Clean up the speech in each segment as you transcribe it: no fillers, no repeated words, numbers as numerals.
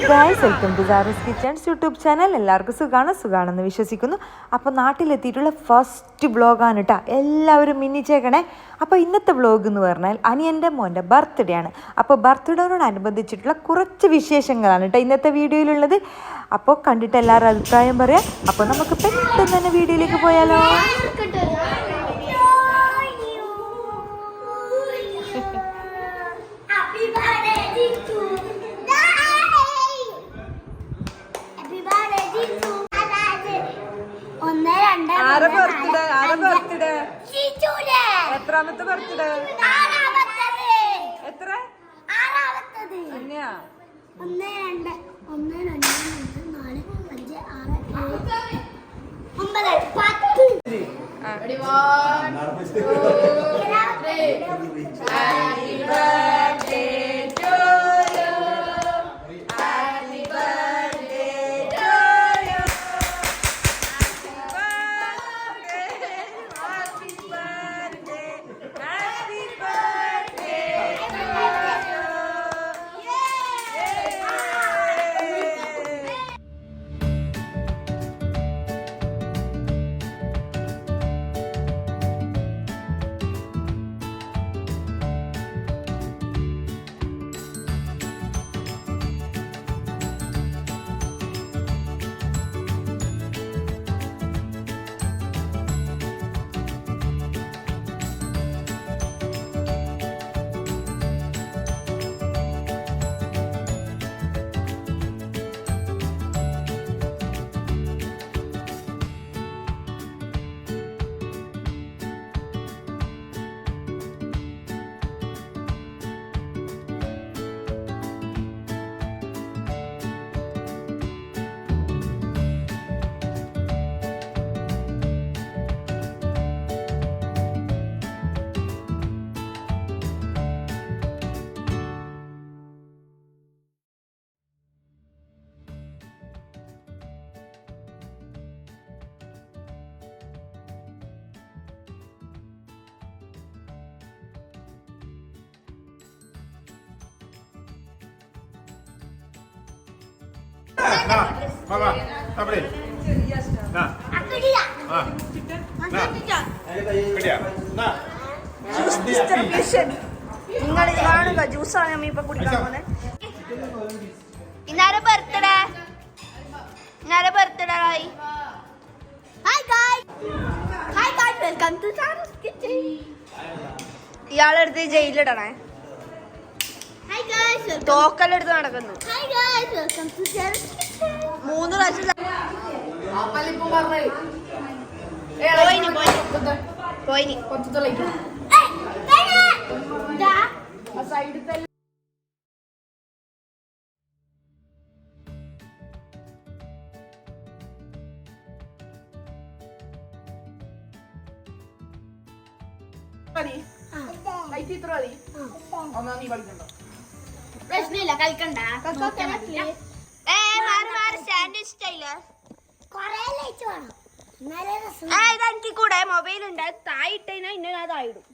Guys, welcome to Saru's kitchens YouTube channel. എല്ലാവർക്കും സുഖമാണെന്ന് വിശ്വസിക്കുന്നു. അപ്പോൾ നാട്ടിലെത്തിയിട്ടുള്ള ഫസ്റ്റ് വ്ളോഗാണ് കേട്ടോ. എല്ലാവരും മിന്നിച്ചേക്കണേ. അപ്പോൾ ഇന്നത്തെ വ്ളോഗ് എന്ന് പറഞ്ഞാൽ അനിയൻ്റെ മോൻ്റെ ബർത്ത്ഡേ ആണ്. അപ്പോൾ ബർത്ത്ഡേയോടനുബന്ധിച്ചിട്ടുള്ള കുറച്ച് വിശേഷങ്ങളാണ് കേട്ടോ ഇന്നത്തെ വീഡിയോയിലുള്ളത്. അപ്പോൾ കണ്ടിട്ട് എല്ലാവരും അഭിപ്രായം പറയാം. അപ്പോൾ നമുക്ക് പെട്ടെന്ന് തന്നെ വീഡിയോയിലേക്ക് പോയാലോ. എത്രാമത്തെ ബർത്ത്ഡേ? എത്ര? 妈妈，大不了，那，നിങ്ങൾ കാണുക ജ്യൂസാണ് നമ്മ ഇപ്പൊ കുടിക്കാൻ പോകുന്നത്. ഇന്നാരെ ബർത്ത്ഡേ ആയി. Welcome to Saru's kitchen. ഇയാളെടുത്ത് ജയിലിടണേ. തോക്കല്ലെടുത്ത് നടക്കുന്നു. 3 പ്രാവശ്യം പോയിനി. പ്രശ്നമില്ല, കളിക്കണ്ട. ഇതെനിക്ക് കൂടെ മൊബൈൽ ഉണ്ട്. തായിട്ട ഇന്ന തായിടും.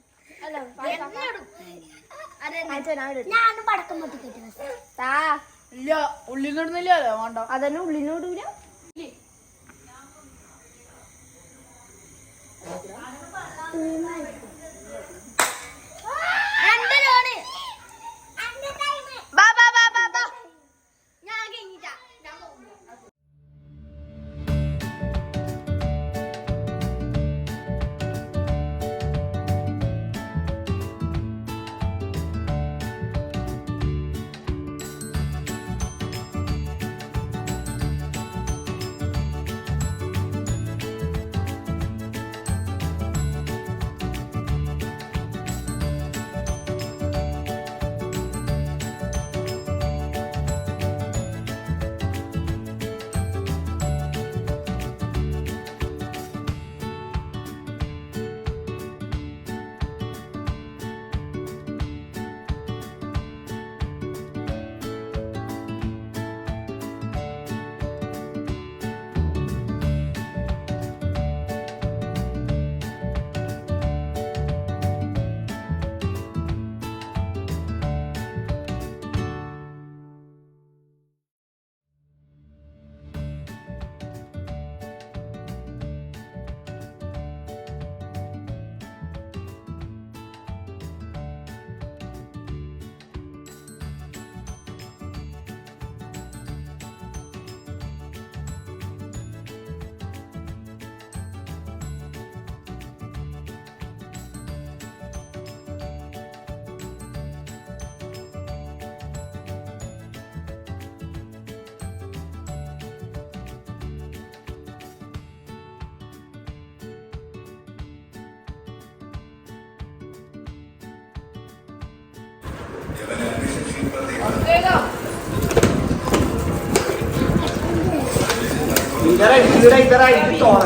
ഉള്ളിലിടുന്നില്ലല്ലോ. അതന്നെ ഉള്ളിനോടൂല.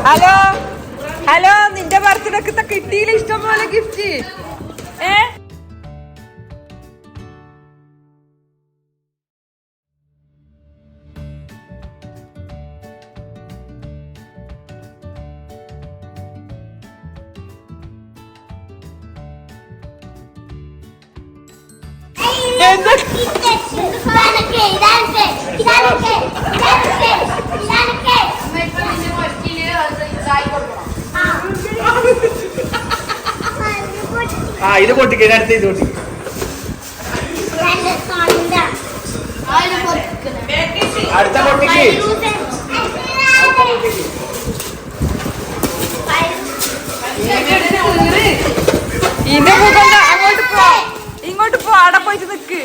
ഹലോ ഹലോ, നിന്റെ ബർത്ത്ഡേക്ക് കിട്ടിയില്ല ഇഷ്ടംപോലെ ഗിഫ്റ്റ്. ഇത് പൊട്ടിക്കേ, അടുത്ത ഇത് പൊട്ടിക്കും. അടുത്ത പൊട്ടിക്ക്. ഇന്റെ മുഖം അങ്ങോട്ട് പോ, ഇങ്ങോട്ട് പോ, അവിടെ പോയിട്ട് നിക്ക്.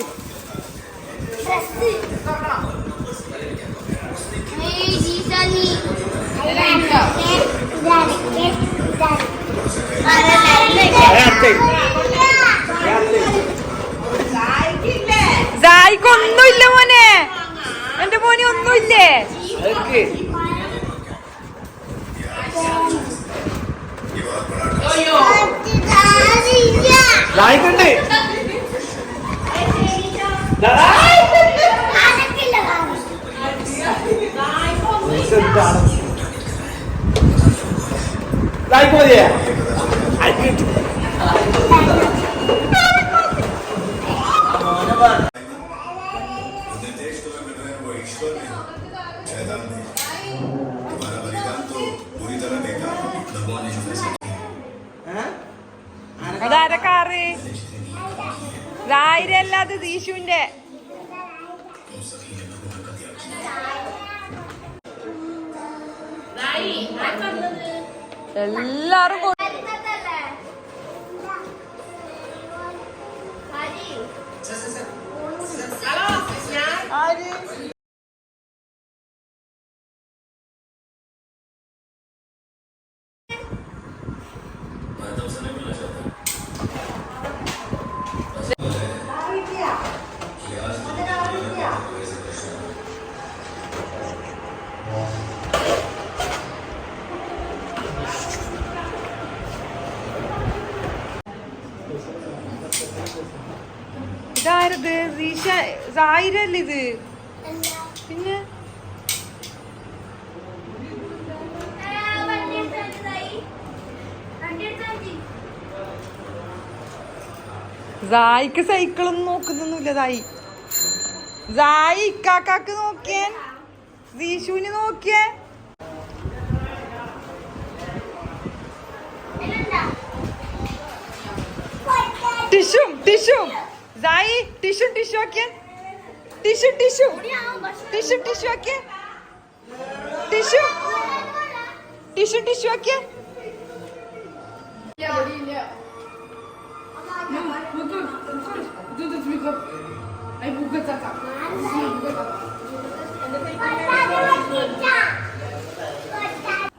ഒന്നുമില്ല മോനെ, എന്റെ മോനെ ഒന്നുമില്ലേ. ായിക്കണ്ടേ മതിയേ. അതാരെ കാറ്? ആയിരല്ലാതെ ദീശുവിന്റെ. എല്ലാരും ഇതാരത്? ആയിരല്ലേ ഇത്? പിന്നെ സായിക്ക് സൈക്കിളൊന്നും നോക്കുന്നൊന്നുമില്ല. സായി ഇക്കാക്കാക്ക് നോക്കിയേ, ദീശുവിന് നോക്കിയേ. ടിഷും ടിഷും സായി ടിഷു ടിഷു ആക്കിയേ, ടിഷു ടിഷു ടിഷു ടിഷു ആക്കിയേ, ടിഷു ടിഷു ടിഷു ആക്കിയേ.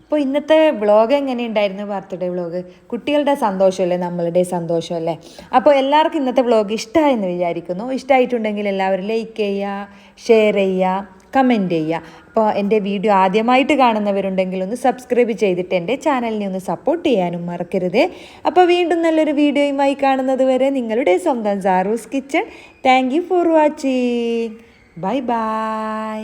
അപ്പോൾ ഇന്നത്തെ വ്ളോഗ് എങ്ങനെയുണ്ടായിരുന്നു? Birthday vlog. കുട്ടികളുടെ സന്തോഷമല്ലേ നമ്മളുടെ സന്തോഷമല്ലേ. അപ്പോൾ എല്ലാവർക്കും ഇന്നത്തെ വ്ളോഗ് ഇഷ്ടമായെന്ന് വിചാരിക്കുന്നു. ഇഷ്ടമായിട്ടുണ്ടെങ്കിൽ എല്ലാവരും ലൈക്ക് ചെയ്യുക, ഷെയർ ചെയ്യുക, കമൻറ്റ് ചെയ്യുക. അപ്പോൾ എൻ്റെ വീഡിയോ ആദ്യമായിട്ട് കാണുന്നവരുണ്ടെങ്കിൽ ഒന്ന് സബ്സ്ക്രൈബ് ചെയ്തിട്ട് എൻ്റെ ചാനലിനെ ഒന്ന് സപ്പോർട്ട് ചെയ്യാനും മറക്കരുത്. അപ്പോൾ വീണ്ടും നല്ലൊരു വീഡിയോയുമായി കാണുന്നത് വരെ നിങ്ങളുടെ സ്വന്തം Saru's kitchen. Thank you for watching. Bye by.